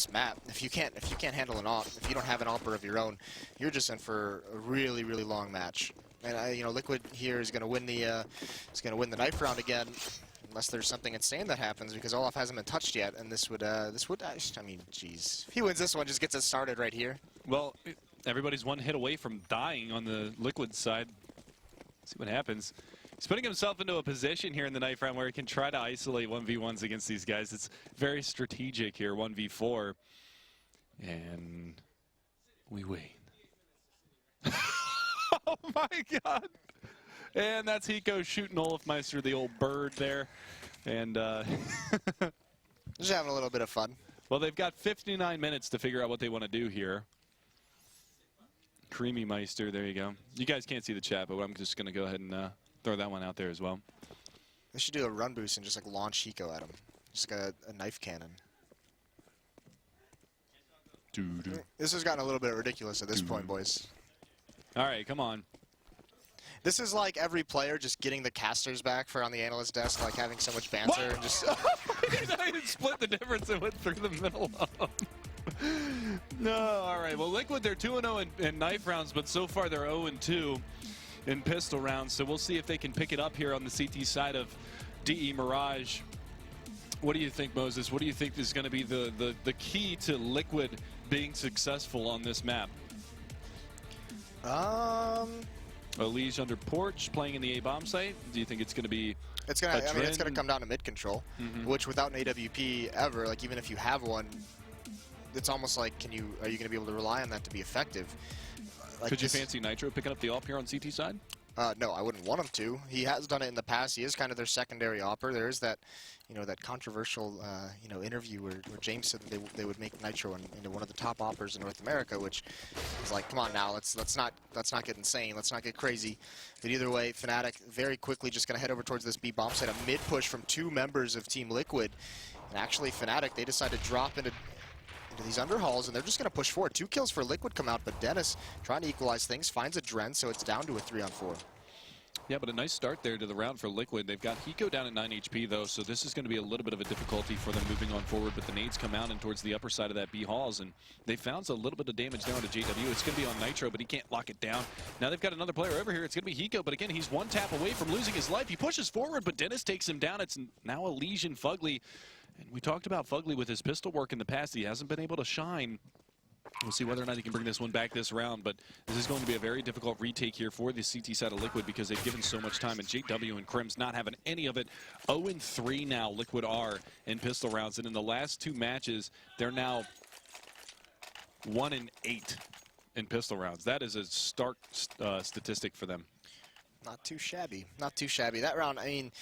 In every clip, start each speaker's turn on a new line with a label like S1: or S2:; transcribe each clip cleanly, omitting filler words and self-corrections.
S1: this map, if you can't handle an AWP, if you don't have an AWPer of your own, you're just in for a really, really long match. And you know, Liquid here is going to win the knife round again, unless there's something insane that happens, because Olaf hasn't been touched yet, and this would I mean, jeez, if he wins this one, just gets us started right here.
S2: Well, everybody's one hit away from dying on the Liquid side. See what happens. He's putting himself into a position here in the knife round where he can try to isolate 1v1s against these guys. It's very strategic here, 1v4. And we wait. Oh my god! And that's Hiko shooting Olafmeister, the old bird there. And
S1: just having a little bit of fun.
S2: Well, they've got 59 minutes to figure out what they want to do here. Creamy Meister, there you go. You guys can't see the chat, but I'm just going to go ahead and throw that one out there as well.
S1: They should do a run boost and just like launch Hiko at him. Just like a knife cannon. This has gotten a little bit ridiculous at this point, boys. All
S2: right, come on.
S1: This is like every player just getting the casters back for on the analyst desk, like having so much banter and just.
S2: I didn't split the difference and went through the middle of them. No, all right. Well, Liquid, they're 2-0 in knife rounds, but so far they're 0-2 in pistol rounds. So we'll see if they can pick it up here on the CT side of DE Mirage. What do you think, Moses? What do you think is going to be the key to Liquid being successful on this map? Elige under Porch, playing in the A-bomb site. Do you think it's going to be?
S1: It's going to. I mean, it's going to come down to mid control, which without an AWP ever, like even if you have one, it's almost like, are you going to be able to rely on that to be effective? Like
S2: Could you fancy Nitro picking up the AWP here on CT side?
S1: No, I wouldn't want him to. He has done it in the past. He is kind of their secondary AWPer. There is that, that controversial, interview where James said that they would make Nitro into one of the top AWPers in North America, which is like, come on now, let's not get insane, let's not get crazy. But either way, Fnatic very quickly just going to head over towards this B bomb site. A mid push from two members of Team Liquid, and actually Fnatic, they decide to drop into these underhalls, and they're just going to push forward. 2 kills for Liquid come out, but Dennis trying to equalize things, finds a Dren, so it's down to a 3-on-4.
S2: Yeah, but a nice start there to the round for Liquid. They've got Hiko down at 9 HP, though, so this is going to be a little bit of a difficulty for them moving on forward, but the nades come out and towards the upper side of that B halls, and they found a little bit of damage down to JW. It's going to be on Nitro, but he can't lock it down. Now they've got another player over here. It's going to be Hiko, but again, he's one tap away from losing his life. He pushes forward, but Dennis takes him down. It's now Elige and Fugly. And we talked about Fugly with his pistol work in the past. He hasn't been able to shine. We'll see whether or not he can bring this one back this round, but this is going to be a very difficult retake here for the CT side of Liquid because they've given so much time, and JW and Crim's not having any of it. 0-3 now, Liquid are in pistol rounds, and in the last 2 matches, they're now 1-8 in pistol rounds. That is a stark statistic for them.
S1: Not too shabby. Not too shabby. That round, I mean,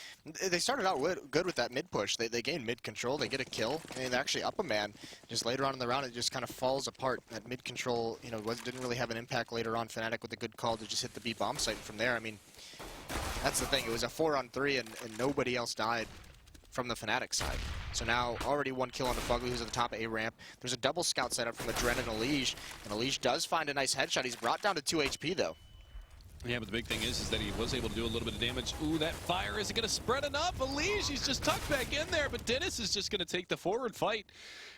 S1: they started out good with that mid push. They gain mid control. They get a kill. I mean, they actually up a man. Just later on in the round, it just kind of falls apart. That mid control, didn't really have an impact later on. Fnatic with a good call to just hit the B bomb site. And from there, I mean, that's the thing. It was a 4-on-3, and nobody else died from the Fnatic side. So now already 1 kill on the Fugly, who's at the top of A ramp. There's a double scout setup from the Dren and Elige does find a nice headshot. He's brought down to 2 HP though.
S2: Yeah, but the big thing is that he was able to do a little bit of damage. Ooh, that fire isn't going to spread enough. Elige, he's just tucked back in there, but Dennis is just going to take the forward fight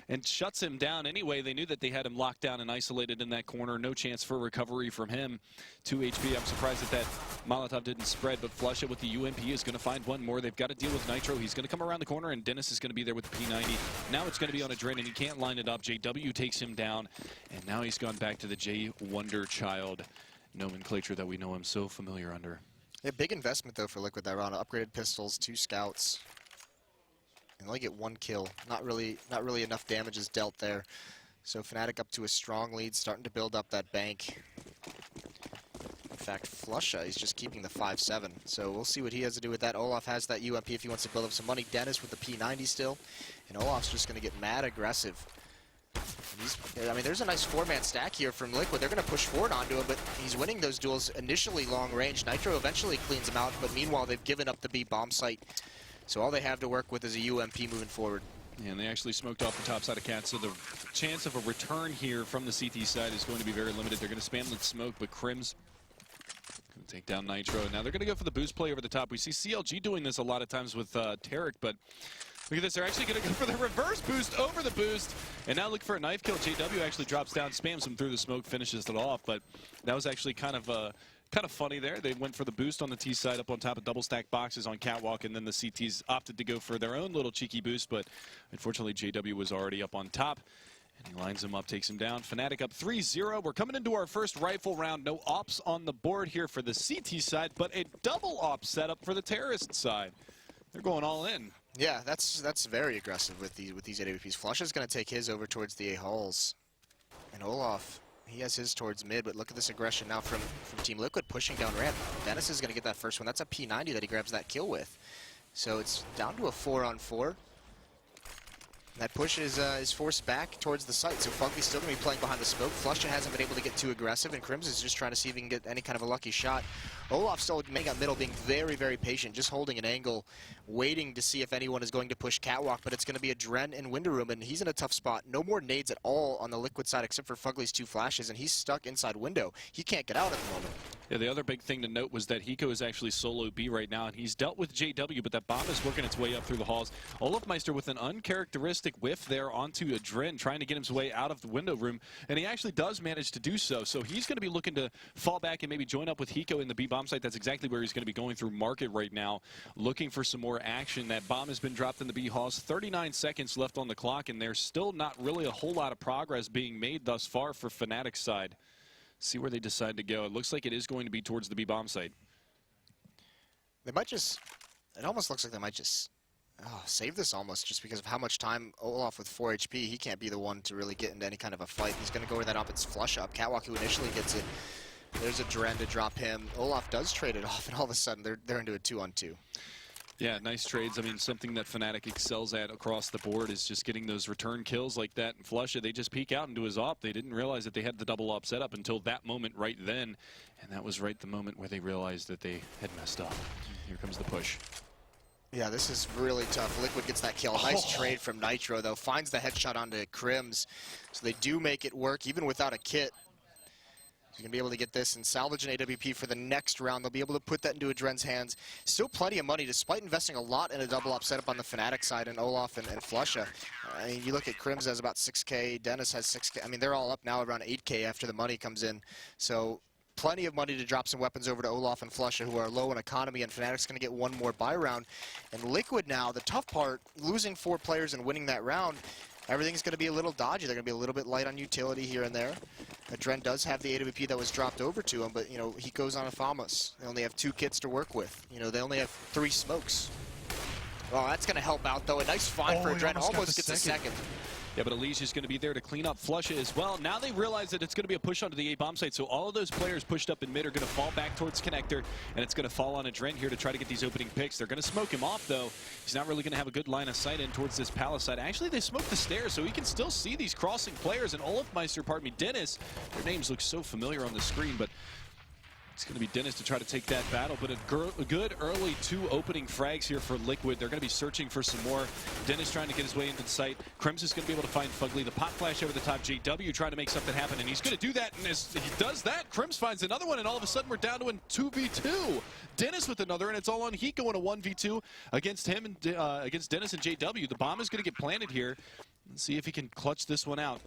S2: and shuts him down anyway. They knew that they had him locked down and isolated in that corner. No chance for recovery from him. 2 HP. I'm surprised that Molotov didn't spread, but Flush it with the UMP is going to find one more. They've got to deal with Nitro. He's going to come around the corner, and Dennis is going to be there with the P90. Now it's going to be on a Dren, and he can't line it up. JW takes him down, and now he's gone back to the J Wonderchild nomenclature that we know him so familiar under.
S1: Yeah, big investment though for Liquid that round. Upgraded pistols, 2 scouts, and only get 1 kill. Not really enough damage is dealt there. So Fnatic up to a strong lead, starting to build up that bank. In fact, Flusha, he's just keeping the 5-7. So we'll see what he has to do with that. Olaf has that UMP if he wants to build up some money. Dennis with the P90 still, and Olaf's just going to get mad aggressive. I mean, there's a nice 4-man stack here from Liquid. They're going to push forward onto him, but he's winning those duels initially long range. Nitro eventually cleans him out, but meanwhile, they've given up the B bomb site. So all they have to work with is a UMP moving forward.
S2: Yeah, and they actually smoked off the top side of Cat, so the chance of a return here from the CT side is going to be very limited. They're going to spam the smoke, but Crim's going to take down Nitro. Now they're going to go for the boost play over the top. We see CLG doing this a lot of times with Tarek, but Look at this, they're actually going to go for the reverse boost over the boost. And now look for a knife kill. JW actually drops down, spams him through the smoke, finishes it off. But that was actually kind of funny there. They went for the boost on the T side up on top of double stack boxes on Catwalk, and then the CTs opted to go for their own little cheeky boost, but unfortunately JW was already up on top. And he lines him up, takes him down. Fnatic up 3-0. We're coming into our first rifle round. No ops on the board here for the CT side, but a double op setup for the terrorist side. They're going all in.
S1: Yeah, that's very aggressive with these AWPs. Flush is going to take his over towards the A halls, and Olaf, he has his towards mid. But look at this aggression now from Team Liquid pushing down ramp. Dennis is going to get that first one. That's a P90 that he grabs that kill with. So it's down to a 4-on-4. That push is forced back towards the site, so Fugly's still going to be playing behind the smoke. Flusha hasn't been able to get too aggressive, and Crims is just trying to see if he can get any kind of a lucky shot. Olaf still making up middle, being very, very patient, just holding an angle, waiting to see if anyone is going to push Catwalk, but it's going to be a Dren in Window Room, and he's in a tough spot. No more nades at all on the Liquid side except for Fugly's 2 flashes, and he's stuck inside Window. He can't get out at the moment.
S2: Yeah, the other big thing to note was that Hiko is actually solo B right now, and he's dealt with JW, but that bomb is working its way up through the halls. Olafmeister with an uncharacteristic whiff there onto a Dren, trying to get his way out of the Window Room, and he actually does manage to do so. So he's going to be looking to fall back and maybe join up with Hiko in the B bomb site. That's exactly where he's going to be going through market right now, looking for some more action. That bomb has been dropped in the B halls. 39 seconds left on the clock, and there's still not really a whole lot of progress being made thus far for Fnatic's side. See where they decide to go. It looks like it is going to be towards the B bomb site.
S1: They might just, it almost looks like they might just save this almost, just because of how much time Olaf with 4 HP, he can't be the one to really get into any kind of a fight. He's going to go where that op, it's flush up. Catwalk, who initially gets it, there's a Dren to drop him. Olaf does trade it off, and all of a sudden they're into a 2-on-2.
S2: Yeah, nice trades. I mean, something that Fnatic excels at across the board is just getting those return kills like that. And Flusha, they just peek out into his op. They didn't realize that they had the double op set up until that moment right then. And that was right the moment where they realized that they had messed up. Here comes the push.
S1: Yeah, this is really tough. Liquid gets that kill. Nice trade from Nitro, though. Finds the headshot onto Crims. So they do make it work, even without a kit. He's going to be able to get this and salvage an AWP for the next round. They'll be able to put that into a Dren's hands. Still plenty of money, despite investing a lot in a double op setup on the Fnatic side, and Olaf and Flusha. I mean, you look at Crims has about 6K, Dennis has 6K. I mean, they're all up now around 8K after the money comes in. So plenty of money to drop some weapons over to Olaf and Flusha, who are low in economy, and Fnatic's going to get one more buy round. And Liquid now, the tough part, losing 4 players and winning that round, everything's going to be a little dodgy. They're going to be a little bit light on utility here and there. Dren does have the AWP that was dropped over to him, but, you know, he goes on a Famas. They only have 2 kits to work with. You know, they only have 3 smokes. Well, that's going to help out, though. A nice find for Dren. Almost gets a second.
S2: Yeah, but Elise is going to be there to clean up Flusha as well. Now they realize that it's going to be a push onto the A bomb site, so all of those players pushed up in mid are going to fall back towards Connector, and it's going to fall on a Dren here to try to get these opening picks. They're going to smoke him off, though. He's not really going to have a good line of sight in towards this palace side. Actually, they smoked the stairs, so he can still see these crossing players. And Olafmeister, pardon me, Dennis, their names look so familiar on the screen, but it's going to be Dennis to try to take that battle, but a good early 2 opening frags here for Liquid. They're going to be searching for some more. Dennis trying to get his way into the site. Crims is going to be able to find Fugly. The pop flash over the top. JW trying to make something happen, and he's going to do that. And as he does that, Crims finds another one, and all of a sudden we're down to a 2v2. Dennis with another, and it's all on Hiko in a 1v2 against him and against Dennis and JW. The bomb is going to get planted here. Let's see if he can clutch this one out.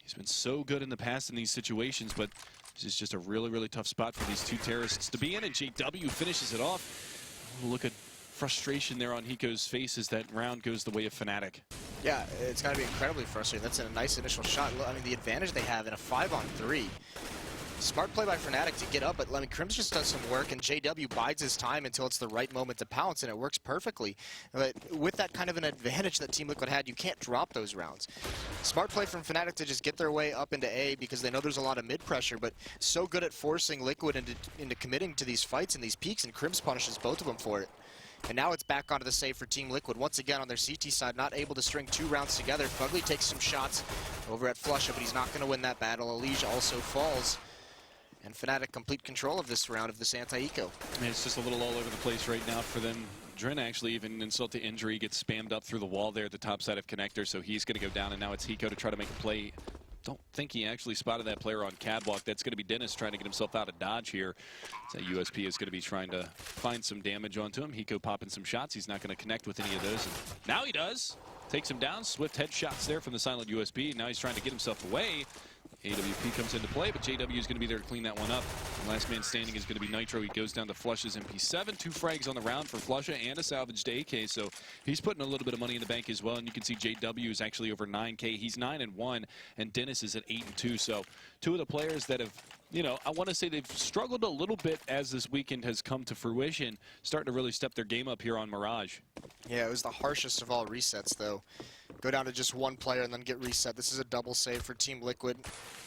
S2: He's been so good in the past in these situations, but this is just a really, really tough spot for these 2 terrorists to be in, and JW finishes it off. Look at frustration there on Hiko's face as that round goes the way of Fnatic.
S1: Yeah, it's got to be incredibly frustrating. That's a nice initial shot. I mean, the advantage they have in a 5-on-3. Smart play by Fnatic to get up, but I mean, Crims just does some work, and JW bides his time until it's the right moment to pounce, and it works perfectly. But with that kind of an advantage that Team Liquid had, you can't drop those rounds. Smart play from Fnatic to just get their way up into A because they know there's a lot of mid-pressure, but so good at forcing Liquid into committing to these fights and these peaks, and Crims punishes both of them for it. And now it's back onto the save for Team Liquid. Once again on their CT side, not able to string 2 rounds together. Fugly takes some shots over at Flusha, but he's not going to win that battle. Elige also falls. And Fnatic complete control of this round of this anti-eco.
S2: I mean, it's just a little all over the place right now for them. Dren actually, even insult to injury, gets spammed up through the wall there at the top side of Connector, so he's going to go down, and now it's Hiko to try to make a play don't think he actually spotted that player on catwalk. That's going to be Dennis trying to get himself out of dodge here. So USP is going to be trying to find some damage onto him. Hiko popping some shots. He's not going to connect with any of those. And now he does. Takes him down. Swift headshots there from the silent USB. Now he's trying to get himself away. AWP comes into play, but JW is going to be there to clean that one up. The last man standing is going to be Nitro. He goes down to Flush's MP7. 2 frags on the round for Flusha and a salvaged AK, so he's putting a little bit of money in the bank as well. And you can see JW is actually over 9K. He's 9-1, and Dennis is at 8-2. So 2 of the players that have, you know, I want to say they've struggled a little bit as this weekend has come to fruition, starting to really step their game up here on Mirage.
S1: Yeah, it was the harshest of all resets, though. Go down to just 1 player and then get reset. This is a double save for Team Liquid.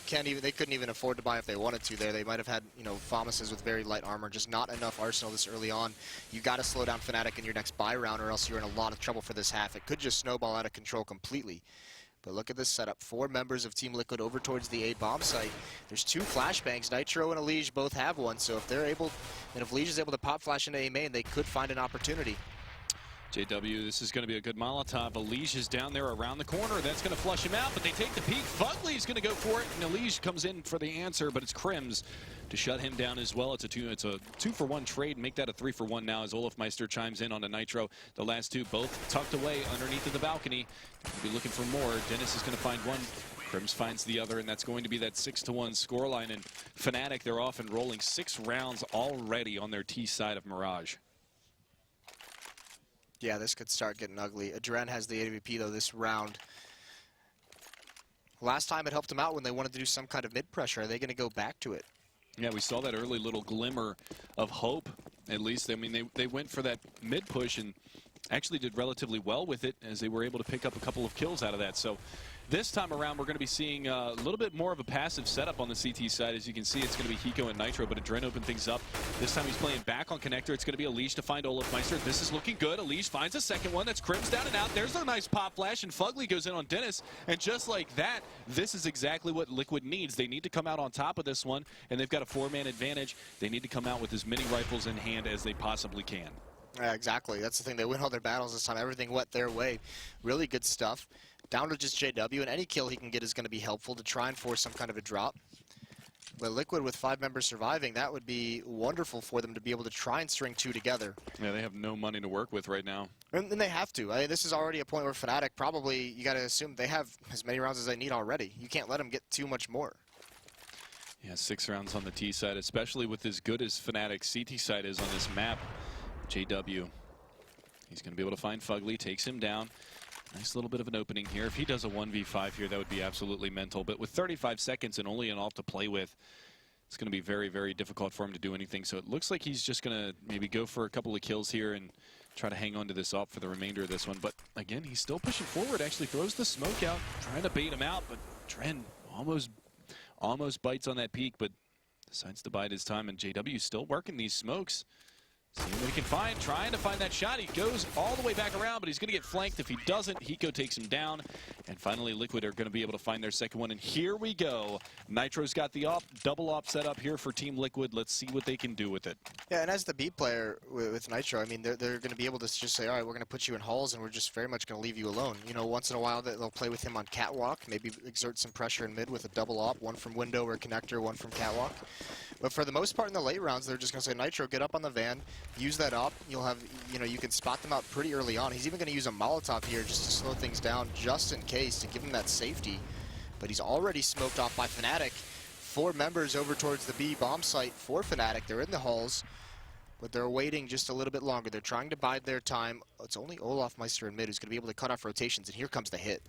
S1: They couldn't even afford to buy if they wanted to there. They might have had, you know, Thomases with very light armor, just not enough arsenal this early on. You got to slow down Fnatic in your next buy round, or else you're in a lot of trouble for this half. It could just snowball out of control completely. But look at this setup. 4 members of Team Liquid over towards the A bomb site. There's 2 flashbangs. Nitro and Elige both have one, so if they're able, and if Elige is able to pop flash into A main, they could find an opportunity.
S2: JW, this is going to be a good Molotov. Elige is down there around the corner. That's going to flush him out, but they take the peek. Fugly's going to go for it, and Elige comes in for the answer, but it's Crims to shut him down as well. It's a 2-for-1 trade. Make that a 3-for-1 now as Olafmeister chimes in on the Nitro. The last 2 both tucked away underneath of the balcony. We'll be looking for more. Dennis is going to find one. Crims finds the other, and that's going to be that 6-1 scoreline. And Fnatic, they're off and rolling 6 rounds already on their T side of Mirage.
S1: Yeah, this could start getting ugly. Adren has the AWP, though, this round. Last time it helped them out when they wanted to do some kind of mid-pressure. Are they going to go back to it?
S2: Yeah, we saw that early little glimmer of hope, at least. I mean, they went for that mid-push and actually did relatively well with it as they were able to pick up a couple of kills out of that. So this time around, we're going to be seeing a little bit more of a passive setup on the CT side. As you can see, it's going to be Hiko and Nitro, but Adren opened things up. This time he's playing back on connector. It's going to be Elige to find Olafmeister. This is looking good. Elige finds a second one. That's Crims down and out. There's a nice pop flash, and Fugly goes in on Dennis. And just like that, this is exactly what Liquid needs. They need to come out on top of this one, and they've got a 4-man advantage. They need to come out with as many rifles in hand as they possibly can.
S1: Yeah, exactly. That's the thing. They win all their battles this time. Everything went their way. Really good stuff. Down to just JW, and any kill he can get is going to be helpful to try and force some kind of a drop. But Liquid with 5 members surviving, that would be wonderful for them to be able to try and string 2 together.
S2: Yeah, they have no money to work with right now.
S1: And they have to. I mean, this is already a point where Fnatic probably, you got to assume they have as many rounds as they need already. You can't let them get too much more.
S2: Yeah, 6 rounds on the T side, especially with as good as Fnatic's CT side is on this map. JW, he's going to be able to find Fugly, takes him down. Nice little bit of an opening here. If he does a 1v5 here, that would be absolutely mental. But with 35 seconds and only an AWP to play with, it's going to be very, very difficult for him to do anything. So it looks like he's just going to maybe go for a couple of kills here and try to hang on to this AWP for the remainder of this one. But again, he's still pushing forward, actually throws the smoke out, trying to bait him out. But Dren almost bites on that peak, but decides to bide his time. And JW still working these smokes. Seeing what he can find, trying to find that shot. He goes all the way back around, but he's going to get flanked. If he doesn't, Hiko takes him down. And finally, Liquid are going to be able to find their second one. And here we go. Nitro's got the AWP, double AWP set up here for Team Liquid. Let's see what they can do with it.
S1: Yeah, and as the B player with Nitro, I mean, they're going to be able to just say, all right, we're going to put you in halls, and we're just very much going to leave you alone. You know, once in a while, they'll play with him on catwalk, maybe exert some pressure in mid with a double AWP, one from window or connector, one from catwalk. But for the most part in the late rounds, they're just going to say, Nitro, get up on the van, use that AWP. You'll have, you know, you can spot them out pretty early on. He's even going to use a Molotov here just to slow things down, just in case, to give him that safety. But he's already smoked off by Fnatic. 4 members over towards the B bomb site for Fnatic. They're in the halls, but they're waiting just a little bit longer. They're trying to bide their time. It's only Olafmeister in mid who's going to be able to cut off rotations, and here comes the hit.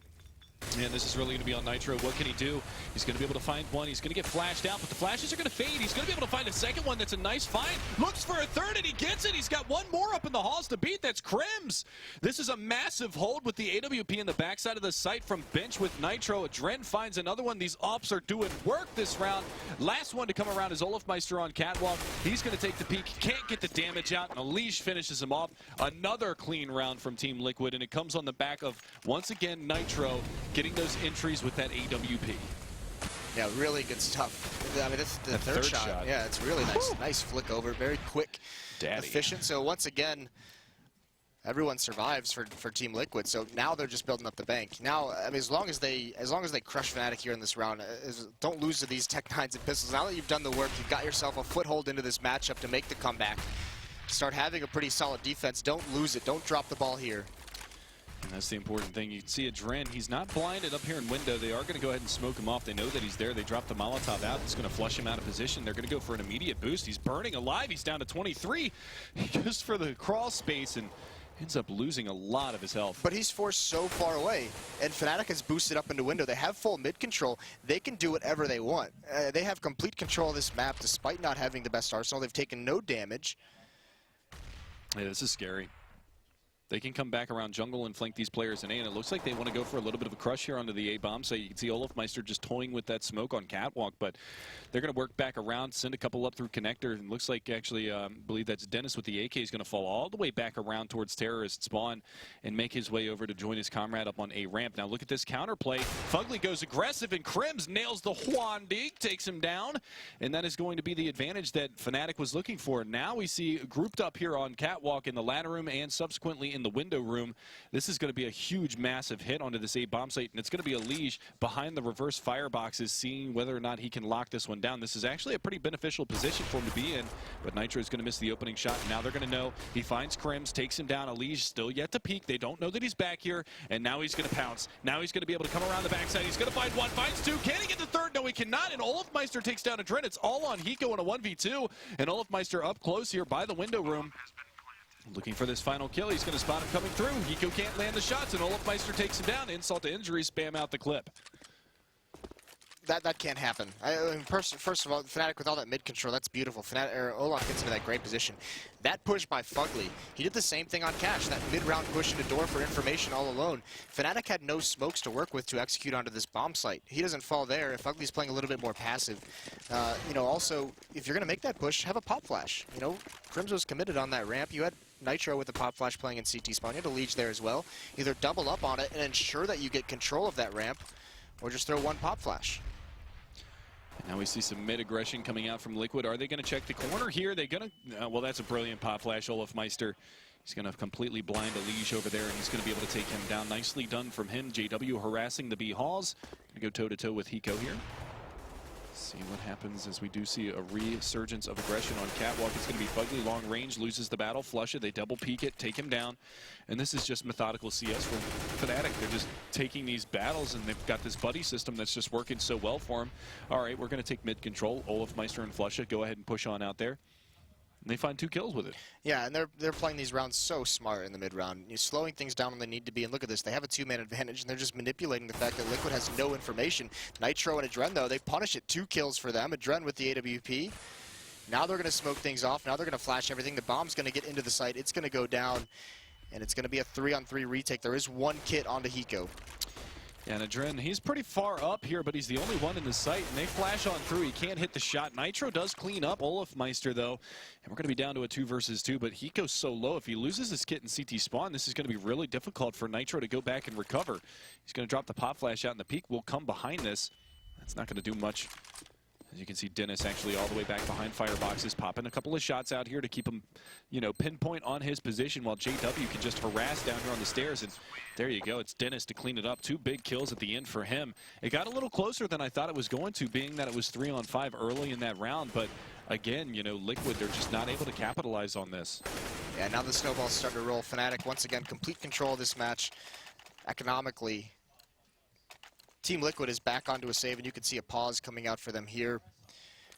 S2: And this is really going to be on Nitro. What can he do? He's going to be able to find one. He's going to get flashed out, but the flashes are going to fade. He's going to be able to find a second one. That's a nice find. Looks for a third, and he gets it. He's got one more up in the halls to beat. That's Crims. This is a massive hold with the AWP in the backside of the site from bench with Nitro. Adren finds another one. These AWPs are doing work this round. Last one to come around is Olafmeister on catwalk. He's going to take the peek. Can't get the damage out, and Elige finishes him off. Another clean round from Team Liquid, and it comes on the back of, once again, Nitro getting those entries with that AWP.
S1: Yeah, really good stuff. I mean, this the third shot. Yeah, it's really nice. Nice flick over. Very quick, efficient. So once again, everyone survives for Team Liquid. So now they're just building up the bank. Now, I mean, as long as they crush Fnatic here in this round, don't lose to these Tech 9s and pistols. Now that you've done the work, you've got yourself a foothold into this matchup to make the comeback. Start having a pretty solid defense. Don't lose it. Don't drop the ball here.
S2: And that's the important thing. You can see Adren, he's not blinded up here in window. They are going to go ahead and smoke him off. They know that he's there. They drop the Molotov out. It's going to flush him out of position. They're going to go for an immediate boost. He's burning alive. He's down to 23 just for the crawl space and ends up losing a lot of his health.
S1: But he's forced so far away, and Fnatic has boosted up into window. They have full mid control. They can do whatever they want. They have complete control of this map despite not having the best arsenal. They've taken no damage.
S2: Yeah, this is scary. They can come back around jungle and flank these players in A, and it looks like they want to go for a little bit of a crush here onto the A bomb. So you can see Olofmeister just toying with that smoke on Catwalk, but they're going to work back around, send a couple up through connector, and looks like actually, I believe that's Dennis with the AK is going to fall all the way back around towards terrorist spawn and make his way over to join his comrade up on A ramp. Now look at this counterplay. Fugly goes aggressive, and Crims nails the Juan Dig, takes him down, and that is going to be the advantage that Fnatic was looking for. Now we see grouped up here on Catwalk in the ladder room and subsequently in the window room. This is going to be a huge, massive hit onto this A bomb site, and it's going to be a Liege behind the reverse fireboxes, seeing whether or not he can lock this one down. This is actually a pretty beneficial position for him to be in, but Nitro is going to miss the opening shot. Now they're going to know. He finds Crims, takes him down. A Liege still yet to peek. They don't know that he's back here, and now he's going to pounce. Now he's going to be able to come around the backside. He's going to find one, finds two. Can he get the third? No, he cannot, and Olofmeister takes down Adren. It's all on Hiko in a 1v2, and Olofmeister up close here by the window room. Looking for this final kill. He's going to spot him coming through. Hiko can't land the shots, and Olofmeister takes him down. Insult to injury, spam out the clip.
S1: That can't happen. I mean, first of all, Fnatic with all that mid control, that's beautiful. Olaf gets into that great position. That push by Fugly, he did the same thing on Cash, that mid-round push into door for information all alone. Fnatic had no smokes to work with to execute onto this bomb site. He doesn't fall there. If Fugly's playing a little bit more passive, you know, also, if you're going to make that push, have a pop flash. You know, Crims was committed on that ramp. You had Nitro with the pop flash playing in CT spawn. You had a Liege there as well. Either double up on it and ensure that you get control of that ramp, or just throw one pop flash.
S2: Now we see some mid-aggression coming out from Liquid. Are they going to check the corner here? They're going to... well, that's a brilliant pop flash. Olofmeister, he's going to completely blind a Liege over there, and he's going to be able to take him down. Nicely done from him. JW harassing the B Halls. Going to go toe-to-toe with Hiko here. See what happens as we do see a resurgence of aggression on Catwalk. It's going to be Fugly, long range, loses the battle, flush it, they double peek it, take him down. And this is just methodical CS from Fnatic. They're just taking these battles, and they've got this buddy system that's just working so well for them. All right, we're going to take mid control. Olofmeister and flush it. Go ahead and push on out there. And they find 2 kills with it.
S1: Yeah, and they're playing these rounds so smart in the mid-round. You're slowing things down when they need to be, and look at this. They have a 2-man advantage, and they're just manipulating the fact that Liquid has no information. Nitro and Adren, though, they punish it. 2 kills for them. Adren with the AWP. Now they're going to smoke things off. Now they're going to flash everything. The bomb's going to get into the site. It's going to go down, and it's going to be a 3-on-3 retake. There is 1 kit onto Hiko.
S2: And Adren, he's pretty far up here, but he's the only one in the site, and they flash on through. He can't hit the shot. Nitro does clean up Olofmeister, though, and we're going to be down to a 2 versus 2, but Hiko's so low. If he loses his kit in CT spawn, this is going to be really difficult for Nitro to go back and recover. He's going to drop the pop flash out, and the peak will come behind this. That's not going to do much. As you can see, Dennis actually all the way back behind fireboxes, popping a couple of shots out here to keep him, you know, pinpoint on his position, while JW can just harass down here on the stairs. And there you go. It's Dennis to clean it up. 2 big kills at the end for him. It got a little closer than I thought it was going to, being that it was 3-on-5 early in that round. But again, you know, Liquid, they're just not able to capitalize on this.
S1: Yeah, now the snowball's starting to roll. Fnatic, once again, complete control of this match economically. Team Liquid is back onto a save, and you can see a pause coming out for them here.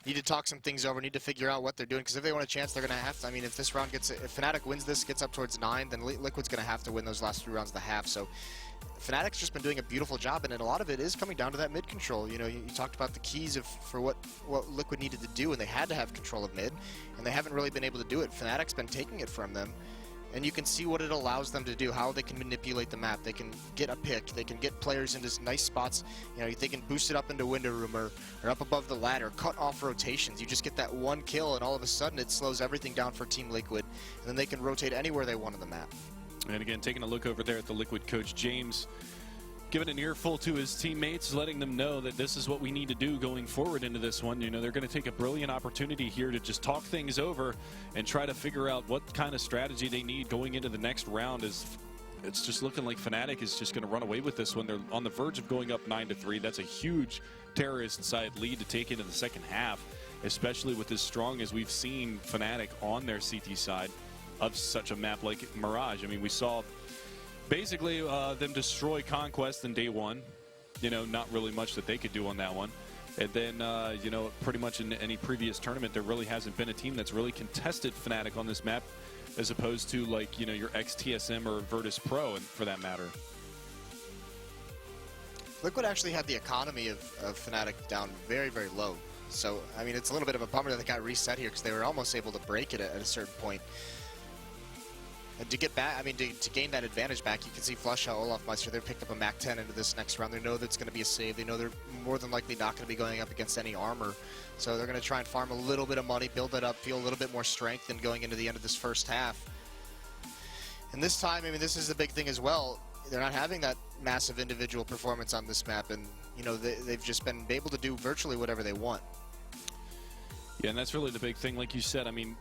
S1: Need to talk some things over, need to figure out what they're doing, because if they want a chance, they're going to have to. I mean, if this round gets, if Fnatic wins this, gets up towards 9, then Liquid's going to have to win those last 3 rounds of the half. So Fnatic's just been doing a beautiful job, and a lot of it is coming down to that mid control. You know, you talked about the keys for what Liquid needed to do, and they had to have control of mid, and they haven't really been able to do it. Fnatic's been taking it from them. And you can see what it allows them to do, how they can manipulate the map. They can get a pick, they can get players into nice spots. You know, they can boost it up into window room or up above the ladder, cut off rotations. You just get that 1 kill, and all of a sudden it slows everything down for Team Liquid. And then they can rotate anywhere they want on the map.
S2: And again, taking a look over there at the Liquid coach, James. giving an earful to his teammates, letting them know that this is what we need to do going forward into this one. You know, they're going to take a brilliant opportunity here to just talk things over and try to figure out what kind of strategy they need going into the next round. It's just looking like Fnatic is just going to run away with this one. They're on the verge of going up 9-3. That's a huge terrorist side lead to take into the second half, especially with as strong as we've seen Fnatic on their CT side of such a map like Mirage. I mean, we saw basically them destroy Conquest in day one. You know, not really much that they could do on that one. And then, you know, pretty much in any previous tournament, there really hasn't been a team that's really contested Fnatic on this map, as opposed to, like, you know, your ex-TSM or Virtus Pro, and for that matter.
S1: Liquid actually had the economy of Fnatic down very, very low. So, I mean, it's a little bit of a bummer that they got reset here because they were almost able to break it at a certain point. And to get back, I mean, to gain that advantage back, you can see Flusha, Olaf Meister, they picked up a Mac 10 into this next round. They know that's going to be a save. They know they're more than likely not going to be going up against any armor. So they're going to try and farm a little bit of money, build it up, feel a little bit more strength than going into the end of this first half. And this time, I mean, this is the big thing as well. They're not having that massive individual performance on this map, and, you know, they've just been able to do virtually whatever they want.
S2: Yeah, and that's really the big thing. Like you said, I mean,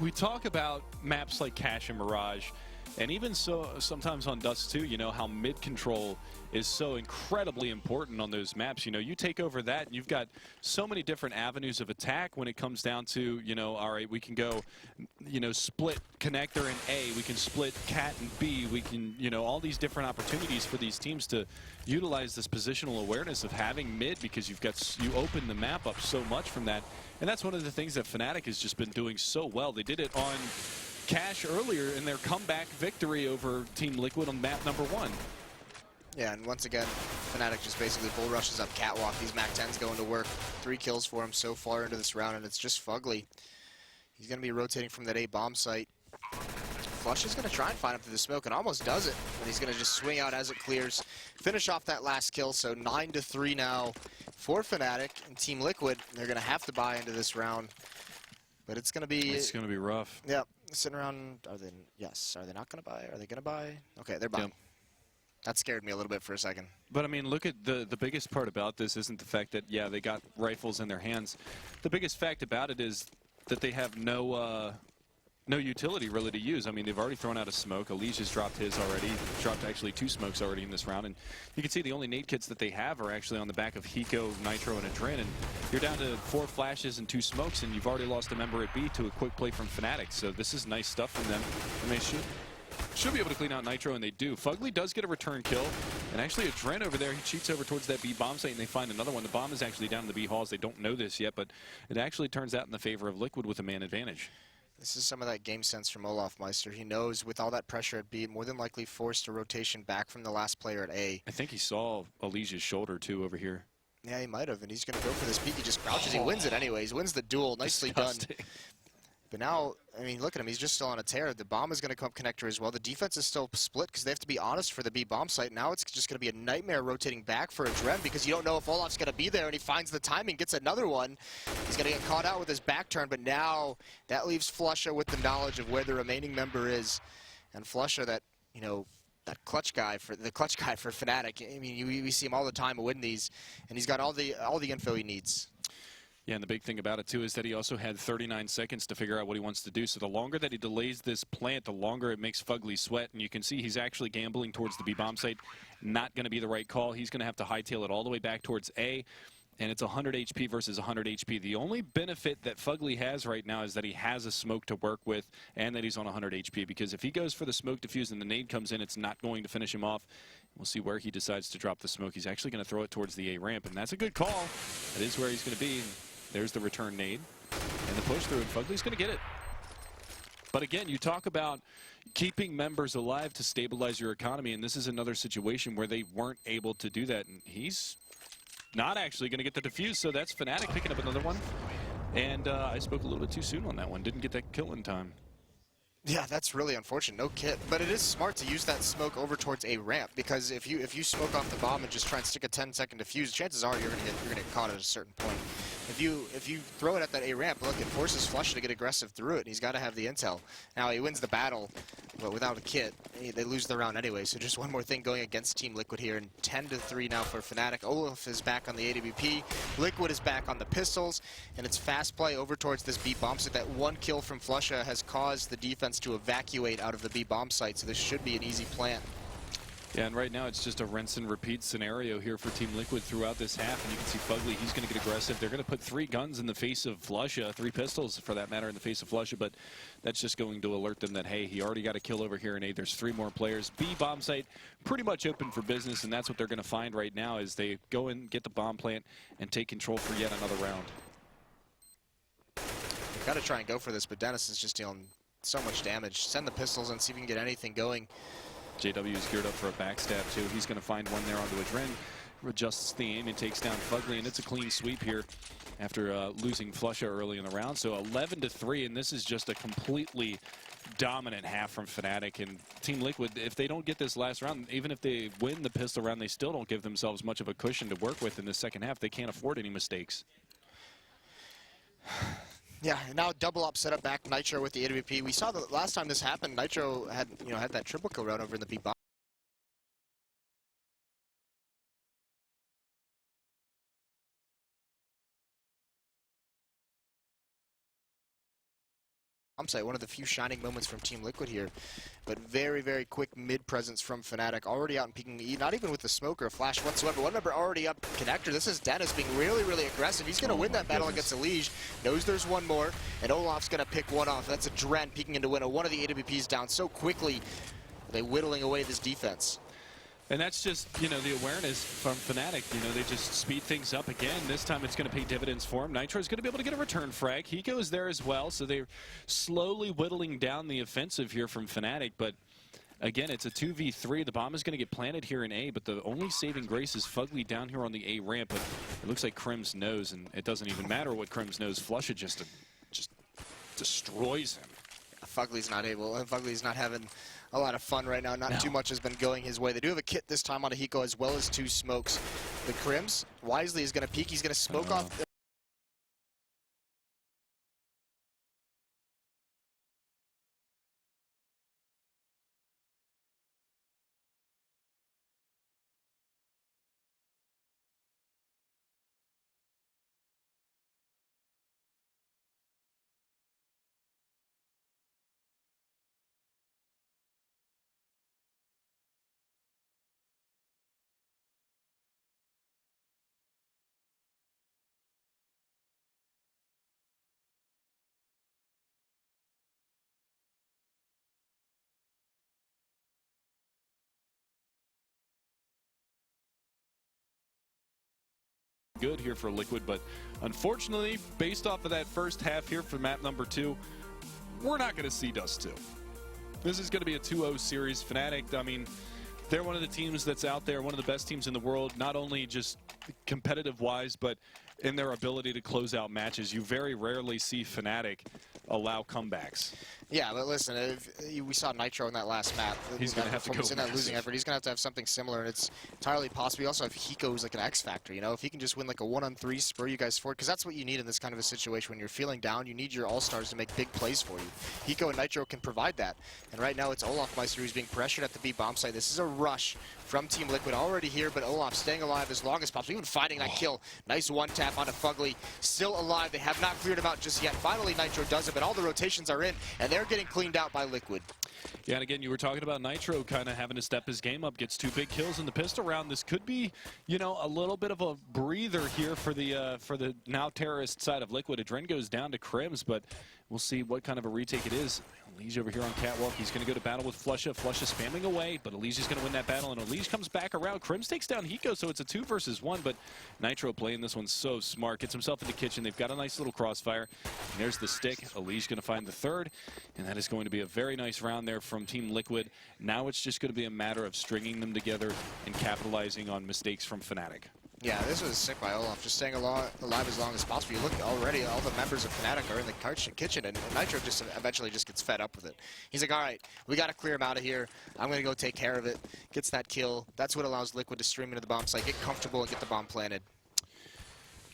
S2: we talk about maps like Cache and Mirage, and even so sometimes on Dust 2, you know, how mid control is so incredibly important on those maps. You know, you take over that, and you've got so many different avenues of attack when it comes down to, you know, all right, we can go, you know, split connector in A, we can split cat and B, we can, you know, all these different opportunities for these teams to utilize this positional awareness of having mid, because you open the map up so much from that. And that's one of the things that Fnatic has just been doing so well. They did it on Cache earlier in their comeback victory over Team Liquid on map number 1.
S1: Yeah, and once again, Fnatic just basically bull rushes up Catwalk. These Mac 10s going to work. 3 kills for him so far into this round, and it's just Fugly. He's going to be rotating from that A bomb site. Flush is going to try and find him through the smoke, and almost does it. And he's going to just swing out as it clears, finish off that last kill. So 9-3 now for Fnatic and Team Liquid. They're going to have to buy into this round, but it's going to be...
S2: It's going to be rough.
S1: Yeah, sitting around... Are they? Yes. Are they not going to buy? Are they going to buy? Okay, they're buying. Yep. That scared me a little bit for a second.
S2: But, I mean, look at the biggest part about this isn't the fact that, yeah, they got rifles in their hands. The biggest fact about it is that they have no utility really to use. I mean, they've already thrown out a smoke. Alicia's dropped his already. Dropped actually 2 smokes already in this round. And you can see the only nade kits that they have are actually on the back of Hiko, Nitro, and Adren. And you're down to 4 flashes and 2 smokes, and you've already lost a member at B to a quick play from Fnatic. So this is nice stuff from them. And they should be able to clean out Nitro, and they do. Fugly does get a return kill. And actually, Adren over there, he cheats over towards that B bomb site, and they find another one. The bomb is actually down in the B halls. They don't know this yet, but it actually turns out in the favor of Liquid with a man advantage.
S1: This is some of that game sense from Olaf Meister. He knows with all that pressure at B, more than likely forced a rotation back from the last player at A.
S2: I think he saw Alicia's shoulder, too, over here.
S1: Yeah, he might have, and he's going to go for this peek. He just crouches. He wins it anyways. He wins the duel. Nicely done. But now, I mean, look at him. He's just still on a tear. The bomb is going to come up connector as well. The defense is still split because they have to be honest for the B bomb site. Now it's just going to be a nightmare rotating back for Adren because you don't know if Olaf's going to be there, and he finds the timing, gets another one. He's going to get caught out with his back turn, but now that leaves Flusha with the knowledge of where the remaining member is. And Flusha, that, you know, that clutch guy for Fnatic. I mean, we see him all the time win these, and he's got all the info he needs.
S2: Yeah, and the big thing about it, too, is that he also had 39 seconds to figure out what he wants to do. So the longer that he delays this plant, the longer it makes Fugly sweat. And you can see he's actually gambling towards the B bomb site. Not going to be the right call. He's going to have to hightail it all the way back towards A. And it's 100 HP versus 100 HP. The only benefit that Fugly has right now is that he has a smoke to work with and that he's on 100 HP. Because if he goes for the smoke defuse and the nade comes in, it's not going to finish him off. We'll see where he decides to drop the smoke. He's actually going to throw it towards the A ramp. And that's a good call. That is where he's going to be. There's the return nade and the push through, and Fugly's going to get it. But again, you talk about keeping members alive to stabilize your economy, and this is another situation where they weren't able to do that. And he's not actually going to get the defuse, so that's Fnatic picking up another one. And I spoke a little bit too soon on that one. Didn't get that kill in time.
S1: Yeah, that's really unfortunate. No kit, but it is smart to use that smoke over towards a ramp because if you smoke off the bomb and just try and stick a 10-second defuse, chances are you're gonna get caught at a certain point. if you throw it at that A ramp, look, it forces Flusha to get aggressive through it, and he's got to have the intel. Now he wins the battle, but without a kit, they lose the round anyway. So just one more thing going against Team Liquid here, and 10-3 now for Fnatic. Olaf is back on the AWP, Liquid is back on the pistols, and it's fast play over towards this B bomb site. That one kill from Flusha has caused the defense to evacuate out of the B bomb site, so this should be an easy plant.
S2: Yeah, and right now it's just a rinse and repeat scenario here for Team Liquid throughout this half, and you can see Fugly, he's going to get aggressive. They're going to put 3 guns in the face of Flusha, 3 pistols for that matter in the face of Flusha, but that's just going to alert them that, hey, he already got a kill over here in A. There's 3 more players. B bomb site pretty much open for business, and that's what they're going to find right now as they go in, get the bomb plant, and take control for yet another round.
S1: They've got to try and go for this, but Dennis is just dealing so much damage. Send the pistols and see if we can get anything going.
S2: JW is geared up for a backstab too. He's going to find one there onto Adren, adjusts the aim and takes down Fugly, and it's a clean sweep here after losing Flusha early in the round. So 11-3, and this is just a completely dominant half from Fnatic. And Team Liquid, if they don't get this last round, even if they win the pistol round, they still don't give themselves much of a cushion to work with in the second half. They can't afford any mistakes.
S1: Yeah, and now double up setup back Nitro with the AWP. We saw the last time this happened, Nitro had had that triple kill round over in the B bomb site. One of the few shining moments from Team Liquid here, but very, very quick mid presence from Fnatic. Already out and peeking E, not even with the smoke or a flash whatsoever. One member already up connector. This is Dennis being really, really aggressive. He's going to win that battle against Elige. Knows there's one more, and Olaf's going to pick one off. That's a Dren peeking into window. One of the AWPs down so quickly. They whittling away this defense.
S2: And that's just, the awareness from Fnatic. They just speed things up again. This time it's going to pay dividends for him. Nitro's going to be able to get a return frag. Hiko is there as well, so they're slowly whittling down the offensive here from Fnatic. But again, it's a 2v3. The bomb is going to get planted here in A, but the only saving grace is Fugly down here on the A ramp. But it looks like Krim's knows, and it doesn't even matter what Krim's knows. Flusha just destroys him.
S1: Fugly's not having a lot of fun right now. Not too much has been going his way. They do have a kit this time on a Hiko as well as 2 smokes. The Krims, wisely is going to peek. He's going to smoke off.
S2: Good here for Liquid, but unfortunately, based off of that first half here for map number 2, we're not going to see Dust 2. This is going to be a 2-0 series. Fnatic, I mean, they're one of the teams that's out there, one of the best teams in the world, not only just competitive-wise, but in their ability to close out matches. You very rarely see Fnatic allow comebacks.
S1: Yeah, but listen, we saw Nitro in that last map.
S2: He's going to have to go
S1: in that losing effort. He's going to have something similar, and it's entirely possible. We also have Hiko who's like an X factor. If he can just win like a 1-on-3, spur you guys forward, because that's what you need in this kind of a situation. When you're feeling down, you need your all-stars to make big plays for you. Hiko and Nitro can provide that, and right now it's Olaf Meister who's being pressured at the B bomb site. This is a rush from Team Liquid already here, but Olaf staying alive as long as possible, even finding that kill. Nice one tap onto Fugly, still alive. They have not cleared him out just yet. Finally, Nitro does it, but all the rotations are in, and they're getting cleaned out by Liquid.
S2: Yeah, and again, you were talking about Nitro kind of having to step his game up, gets 2 big kills in the pistol round. This could be, a little bit of a breather here for the now terrorist side of Liquid. Adren goes down to Krims, but we'll see what kind of a retake it is. Elige over here on Catwalk. He's going to go to battle with Flusha. Flusha spamming away, but Elige is going to win that battle, and Elige comes back around. Krims takes down Hiko, so it's a 2 versus 1, but Nitro playing this one so smart. Gets himself in the kitchen. They've got a nice little crossfire. And there's the stick. Elige going to find the 3rd, and that is going to be a very nice round there from Team Liquid. Now it's just going to be a matter of stringing them together and capitalizing on mistakes from Fnatic.
S1: Yeah, this was sick by Olaf, just staying alive as long as possible. You look already, all the members of Fnatic are in the kitchen, and Nitro just eventually just gets fed up with it. He's like, all right, we got to clear him out of here. I'm going to go take care of it. Gets that kill. That's what allows Liquid to stream into the bomb site, get comfortable, and get the bomb planted.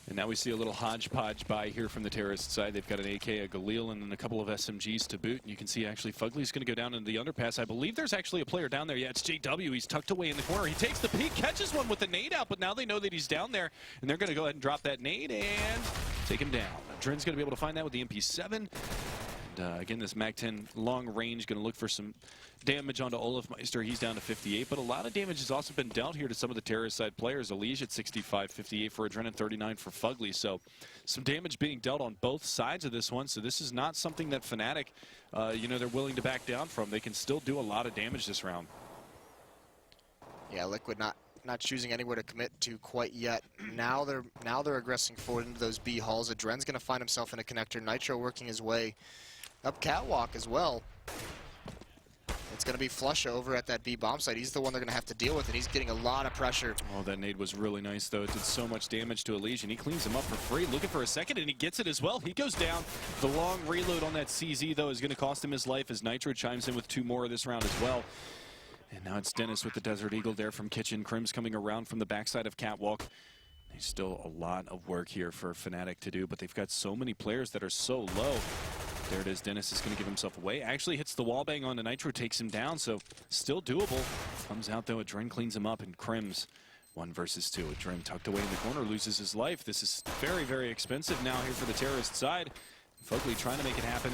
S2: And now we see a little hodgepodge buy here from the terrorist side. They've got an AK, a Galil, and then a couple of SMGs to boot. And you can see actually Fugly's going to go down into the underpass. I believe there's actually a player down there. Yeah, it's JW. He's tucked away in the corner. He takes the peek, catches one with the nade out, but now they know that he's down there. And they're going to go ahead and drop that nade and take him down. Dren's going to be able to find that with the MP7. And again, this MAC-10 long range going to look for some damage onto Olaf Meister. He's down to 58, but a lot of damage has also been dealt here to some of the terrorist side players. Elige at 65, 58 for Adren, and 39 for Fugly. So some damage being dealt on both sides of this one. So this is not something that Fnatic, they're willing to back down from. They can still do a lot of damage this round.
S1: Yeah, Liquid not choosing anywhere to commit to quite yet. Now they're aggressing forward into those B halls. Adren's going to find himself in a connector. Nitro working his way up catwalk as well. It's going to be Flush over at that B bomb site. He's the one they're going to have to deal with, and he's getting a lot of pressure.
S2: Oh, that nade was really nice, though. It did so much damage to Elige, and he cleans him up for free. Looking for a second, and he gets it as well. He goes down. The long reload on that CZ, though, is going to cost him his life as Nitro chimes in with 2 more this round as well. And now it's Dennis with the Desert Eagle there from Kitchen. Crim's coming around from the backside of catwalk. There's still a lot of work here for Fnatic to do, but they've got so many players that are so low. There it is. Dennis is going to give himself away. Actually hits the wall bang on the Nitro, takes him down, so still doable. Comes out, though. Adren cleans him up, and Crim's 1 versus 2. Adren tucked away in the corner, loses his life. This is very, very expensive now here for the terrorist side. Fugly trying to make it happen.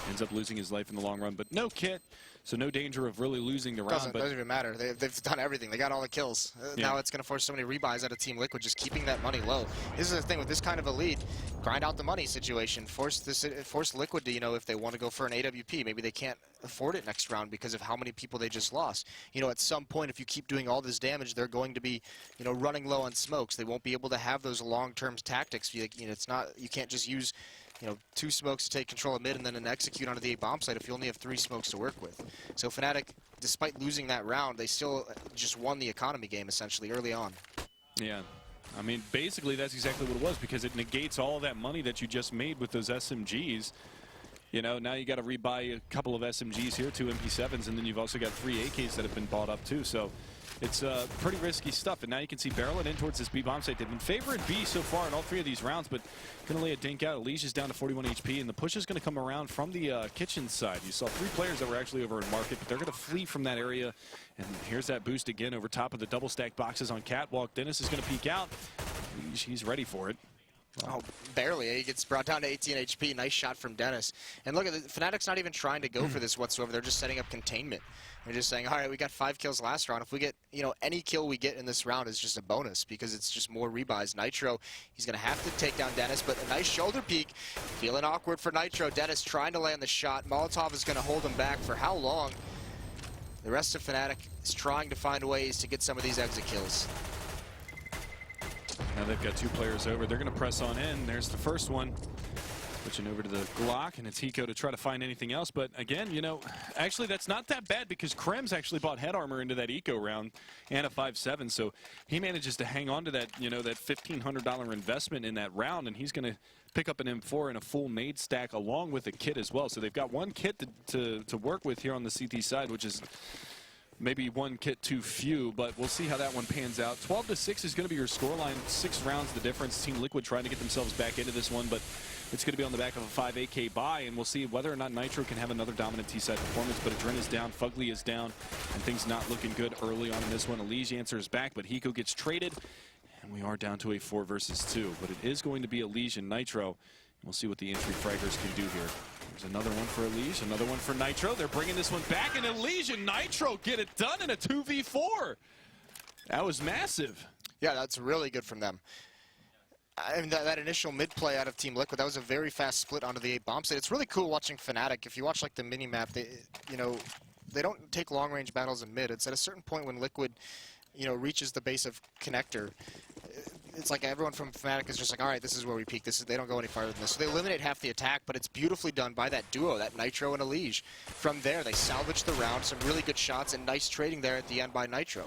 S2: Ends up losing his life in the long run, but no kit, so no danger of really losing the round.
S1: Doesn't even matter. They've done everything. They got all the kills. Now it's going to force so many rebuys out of Team Liquid, just keeping that money low. This is the thing with this kind of a lead. Grind out the money situation. Force Liquid to, if they want to go for an AWP, maybe they can't afford it next round because of how many people they just lost. At some point, if you keep doing all this damage, they're going to be, running low on smokes. They won't be able to have those long-term tactics. You can't just use 2 smokes to take control of mid and then execute onto the A bomb site if you only have 3 smokes to work with. So Fnatic, despite losing that round, they still just won the economy game essentially early on.
S2: Yeah. I mean, basically that's exactly what it was, because it negates all of that money that you just made with those SMGs. Now you got to rebuy a couple of SMGs here, 2 MP7s, and then you've also got 3 AKs that have been bought up too. So it's pretty risky stuff. And now you can see barreling in towards this B bomb site. They've been favoring B so far in all 3 of these rounds, but going to lay a dink out. Elige is down to 41 HP, and the push is going to come around from the kitchen side. You saw 3 players that were actually over in market, but they're going to flee from that area. And here's that boost again over top of the double stack boxes on catwalk. Dennis is going to peek out. He's ready for it.
S1: Oh, barely. He gets brought down to 18 HP. Nice shot from Dennis. And look at the Fnatic's not even trying to go for this whatsoever. They're just setting up containment. They're just saying, all right, we got 5 kills last round. If we get, any kill we get in this round is just a bonus because it's just more rebuys. Nitro, he's going to have to take down Dennis, but a nice shoulder peek. Feeling awkward for Nitro. Dennis trying to land the shot. Molotov is going to hold him back for how long? The rest of Fnatic is trying to find ways to get some of these exit kills.
S2: Now they've got 2 players over. They're going to press on in. There's the first one. Switching over to the Glock, and it's Hiko to try to find anything else. But again, actually that's not that bad because Krem's actually bought head armor into that eco round and a 5.7. So he manages to hang on to that, that $1,500 investment in that round, and he's going to pick up an M4 and a full nade stack along with a kit as well. So they've got 1 kit to work with here on the CT side, which is maybe 1 kit too few, but we'll see how that one pans out. 12-6 is going to be your scoreline. 6 rounds the difference. Team Liquid trying to get themselves back into this one, but it's going to be on the back of a 5 AK buy, and we'll see whether or not Nitro can have another dominant T-side performance. But Adren is down, Fugly is down, and things not looking good early on in this one. Elige answers back, but Hiko gets traded, and we are down to a 4 versus 2. But it is going to be Elige and Nitro. We'll see what the entry fraggers can do here. There's another one for Elige, another one for Nitro. They're bringing this one back, and Elige and Nitro get it done in a 2v4. That was massive.
S1: Yeah, that's really good from them. I mean, that initial mid play out of Team Liquid, that was a very fast split onto the 8 bomb site. It's really cool watching Fnatic. If you watch like the mini map, they don't take long range battles in mid. It's at a certain point when Liquid, reaches the base of connector. It's like everyone from Fnatic is just like, all right, this is where we peak. They don't go any farther than this. So they eliminate half the attack, but it's beautifully done by that duo, that Nitro and Elige. From there, they salvage the round, some really good shots, and nice trading there at the end by Nitro.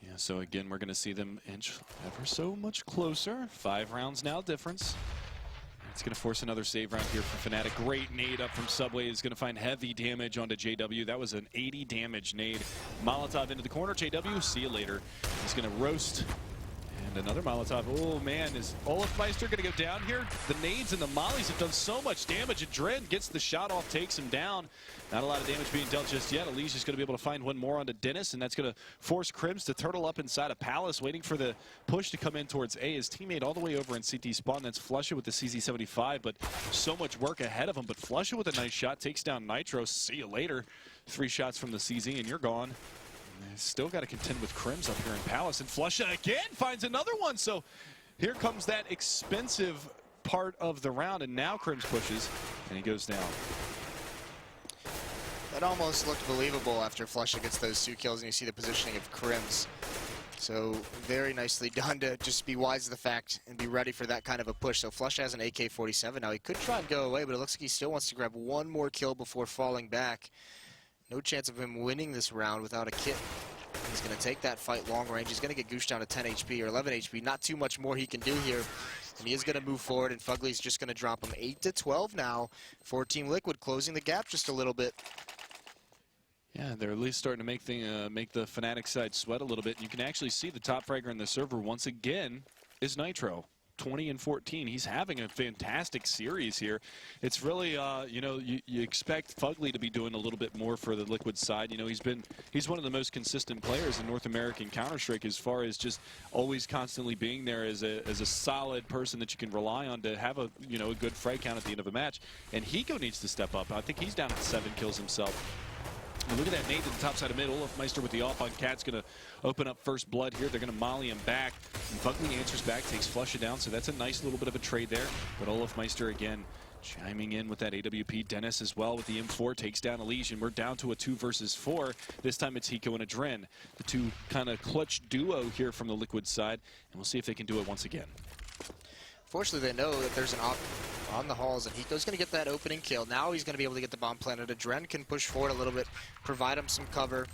S2: Yeah, so again, we're going to see them inch ever so much closer. 5 rounds now difference. It's going to force another save round here for Fnatic. Great nade up from Subway is going to find heavy damage onto JW. That was an 80 damage nade. Molotov into the corner. JW, see you later. He's going to roast another Molotov. Oh man, is Olafmeister going to go down here? The nades and the mollies have done so much damage. Adren gets the shot off, takes him down. Not a lot of damage being dealt just yet. Alicia's going to be able to find one more onto Dennis, and that's going to force Crims to turtle up inside of Palace, waiting for the push to come in towards A. His teammate all the way over in CT spawn. That's Flusha with the CZ75, but so much work ahead of him. But Flusha with a nice shot takes down Nitro. See you later. 3 shots from the CZ, and you're gone. Still got to contend with Crims up here in Palace, and Flusha again finds another one. So here comes that expensive part of the round, and now Crims pushes, and he goes down.
S1: That almost looked believable after Flusha gets those 2 kills, and you see the positioning of Crims. So very nicely done to just be wise to the fact and be ready for that kind of a push. So Flusha has an AK-47 now. He could try and go away, but it looks like he still wants to grab one more kill before falling back. No chance of him winning this round without a kit. He's going to take that fight long range. He's going to get Goosh down to 10 HP or 11 HP. Not too much more he can do here. And he is going to move forward, and Fugly's just going to drop him 8-12 now for Team Liquid, closing the gap just a little bit.
S2: Yeah, they're at least starting to make the Fnatic side sweat a little bit. You can actually see the top fragger in the server once again is Nitro. 20-14. He's having a fantastic series here. It's really, you know, you expect Fugly to be doing a little bit more for the Liquid side. You know, he's one of the most consistent players in North American Counter-Strike as far as just always constantly being there as a solid person that you can rely on to have a, you know, a good frag count at the end of a match. And Hiko needs to step up. I think he's down at 7 kills himself. And look at that nade to the top side of mid. Olafmeister with the off on Cat's going to open up first blood here. They're going to molly him back. And Fugly answers back, takes Flusha down. So that's a nice little bit of a trade there. But Olafmeister again chiming in with that AWP. Dennis as well with the M4 takes down Elysian. We're down to a 2 versus 4. This time it's Hiko and Adren. The 2 kind of clutch duo here from the Liquid side. And we'll see if they can do it once again.
S1: Fortunately, they know that there's an op on the halls, and Hiko's going to get that opening kill. Now he's going to be able to get the bomb planted. Adren can push forward a little bit, provide him some cover.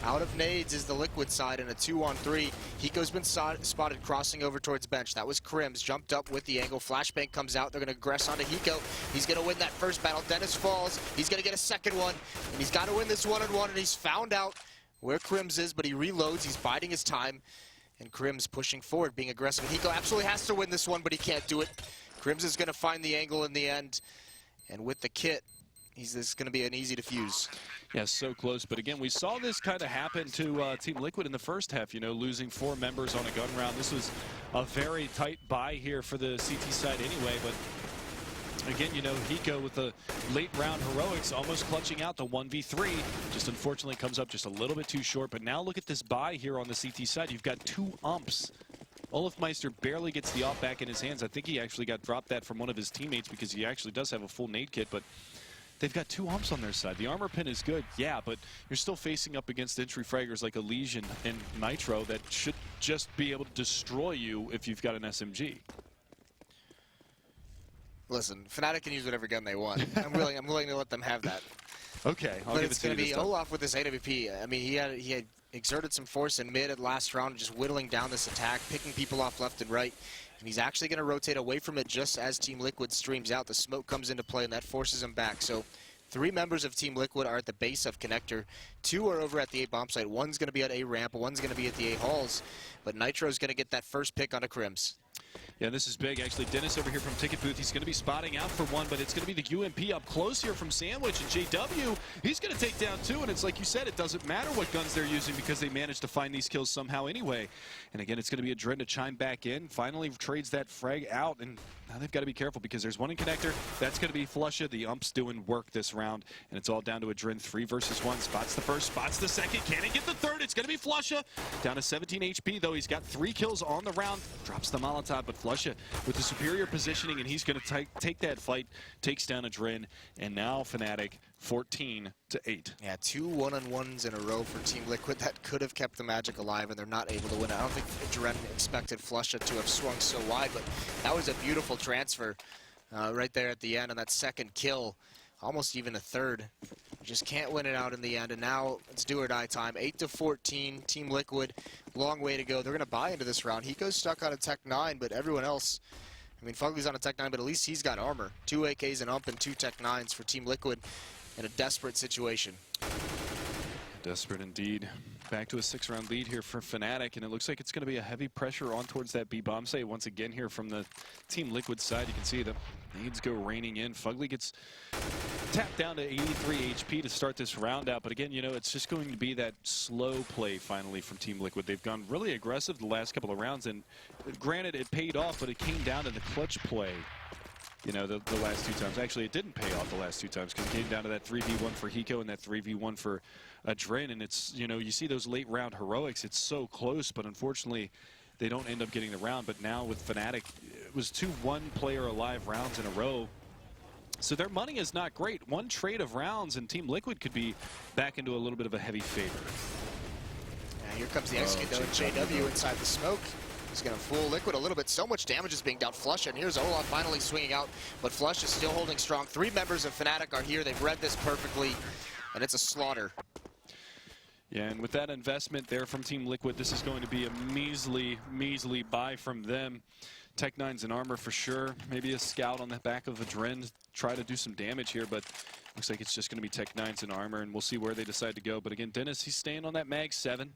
S1: Out of nades is the Liquid side in a 2-on-3. Hiko's been spotted crossing over towards bench. That was Crims, jumped up with the angle. Flashbang comes out. They're going to aggress onto Hiko. He's going to win that first battle. Dennis falls. He's going to get a second one, and he's got to win this one-on-one, and he's found out where Crims is, but he reloads. He's biding his time. And Crims pushing forward, being aggressive. And Hiko absolutely has to win this one, but he can't do it. Crims is going to find the angle in the end. And with the kit, this is going to be an easy defuse.
S2: Yeah, so close. But again, we saw this kind of happen to Team Liquid in the first half, you know, losing 4 members on a gun round. This was a very tight buy here for the CT side anyway, but again, you know, Hiko with the late round heroics almost clutching out the 1v3. Just unfortunately comes up just a little bit too short. But now look at this buy here on the CT side. You've got 2 umps. Olafmeister barely gets the op back in his hands. I think he actually got dropped that from one of his teammates because he actually does have a full nade kit. But they've got 2 umps on their side. The armor pin is good, yeah, but you're still facing up against entry fraggers like Elysian and Nitro that should just be able to destroy you if you've got an SMG.
S1: Listen, Fnatic can use whatever gun they want. I'm willing to let them have that.
S2: Okay, I'll
S1: but
S2: give
S1: it's
S2: it to
S1: going
S2: you
S1: to be Olaf with this AWP. I mean, he had exerted some force in mid at last round, just whittling down this attack, picking people off left and right. And he's actually going to rotate away from it just as Team Liquid streams out. The smoke comes into play, and that forces him back. So 3 members of Team Liquid are at the base of Connector. 2 are over at the A bomb site. One's going to be at A ramp. One's going to be at the A halls. But Nitro's going to get that first pick onto Crims.
S2: Yeah, this is big, actually. Dennis over here from Ticket Booth. He's going to be spotting out for one, but it's going to be the UMP up close here from Sandwich. And JW, he's going to take down 2. And it's like you said, it doesn't matter what guns they're using because they managed to find these kills somehow anyway. And again, it's going to be Adren to chime back in. Finally trades that frag out. And now they've got to be careful because there's one in Connector. That's going to be Flusha. The ump's doing work this round. And it's all down to Adren. 3 versus 1. Spots the first, spots the second. Can he get the third? It's going to be Flusha. Down to 17 HP, though. He's got 3 kills on the round. Drops the Molotov, but Flusha with the superior positioning, and he's going to take that fight, takes down Adren, and now Fnatic 14-8.
S1: Yeah, 2 one-on-ones in a row for Team Liquid that could have kept the Magic alive, and they're not able to win. I don't think Adren expected Flusha to have swung so wide, but that was a beautiful transfer right there at the end on that second kill, almost even a third. Just can't win it out in the end, and now it's do or die time. 8-14, Team Liquid, long way to go. They're going to buy into this round. Hiko's stuck on a Tech 9, but everyone else, I mean, Fugly's on a Tech 9, but at least he's got armor. 2 AKs, an ump, and 2 Tech 9s for Team Liquid in a desperate situation.
S2: Desperate indeed. Back to a 6-round lead here for Fnatic, and it looks like it's going to be a heavy pressure on towards that B bomb site once again here from the Team Liquid side. You can see the nades go raining in. Fugly gets tapped down to 83 HP to start this round out, but again, you know, it's just going to be that slow play finally from Team Liquid. They've gone really aggressive the last couple of rounds, and granted it paid off, but it came down to the clutch play. You know, the last 2 times. Actually, it didn't pay off the last 2 times because it came down to that 3v1 for Hiko and that 3v1 for Drin. And it's, you know, you see those late round heroics, it's so close, but unfortunately, they don't end up getting the round. But now with Fnatic, it was 2 one-player alive rounds in a row. So their money is not great. 1 trade of rounds and Team Liquid could be back into a little bit of a heavy favor.
S1: Yeah, here comes the execute though, and JW inside the smoke. He's going to fool Liquid a little bit. So much damage is being dealt. Flush, and here's Olaf finally swinging out, but Flush is still holding strong. 3 members of Fnatic are here. They've read this perfectly, and it's a slaughter.
S2: Yeah, and with that investment there from Team Liquid, this is going to be a measly buy from them. Tech-9's in armor for sure. Maybe a scout on the back of a Dren to try to do some damage here, but looks like it's just going to be Tech-9's in armor, and we'll see where they decide to go. But again, Dennis, he's staying on that Mag 7.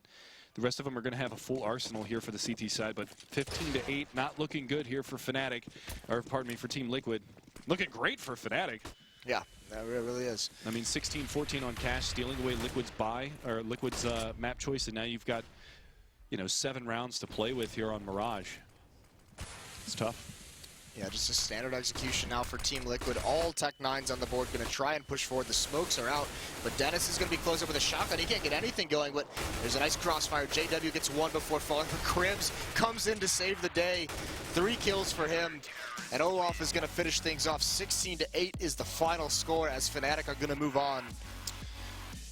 S2: The rest of them are going to have a full arsenal here for the CT side, but 15-8, not looking good here for Fnatic, or pardon me, for Team Liquid. Looking great for Fnatic.
S1: Yeah, that really is.
S2: I mean, 16-14 on Cash, stealing away Liquid's buy, or Liquid's map choice, and now you've got, you know, 7 rounds to play with here on Mirage. It's tough.
S1: Yeah, just a standard execution now for Team Liquid. All Tech-9's on the board, going to try and push forward. The smokes are out, but Dennis is going to be close up with a shotgun. He can't get anything going, but there's a nice crossfire. JW gets 1 before falling for Cribs. Comes in to save the day. 3 kills for him, and Olaf is going to finish things off. 16-8 is the final score as Fnatic are going to move on.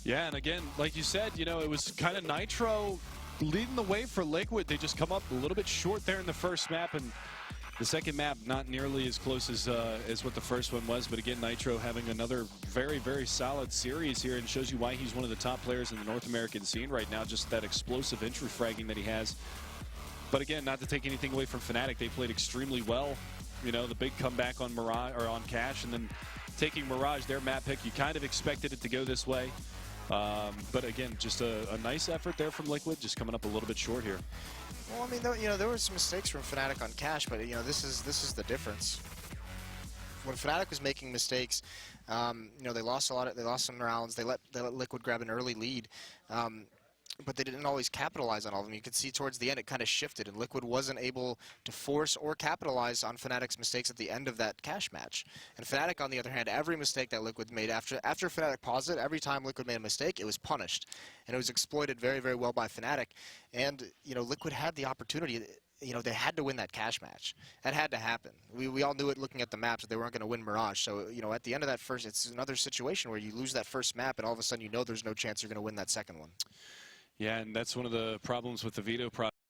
S2: Yeah, and again, like you said, you know, it was kind of Nitro leading the way for Liquid. They just come up a little bit short there in the first map, and the second map not nearly as close as what the first one was, but again, Nitro having another very solid series here, and shows you why he's one of the top players in the North American scene right now, just that explosive entry fragging that he has. But again, not to take anything away from Fnatic, they played extremely well. You know, the big comeback on Mirage, or on Cash, and then taking Mirage, their map pick, you kind of expected it to go this way. But again, just a nice effort there from Liquid, just coming up a little bit short here.
S1: Well, I mean, you know, there were some mistakes from Fnatic on Cash, but you know, this is the difference. When Fnatic was making mistakes, you know, they lost some rounds. They let Liquid grab an early lead, but they didn't always capitalize on all of them. You could see towards the end it kind of shifted, and Liquid wasn't able to force or capitalize on Fnatic's mistakes at the end of that Cash match. And Fnatic, on the other hand, every mistake that Liquid made after Fnatic paused it, every time Liquid made a mistake, it was punished, and it was exploited very well by Fnatic. And you know, Liquid had the opportunity. You know, they had to win that Cash match. That had to happen. We all knew it looking at the maps that they weren't going to win Mirage. So, you know, at the end of that first, it's another situation where you lose that first map, and all of a sudden you know there's no chance you're going to win that second one.
S2: Yeah, and that's one of the problems with the veto process.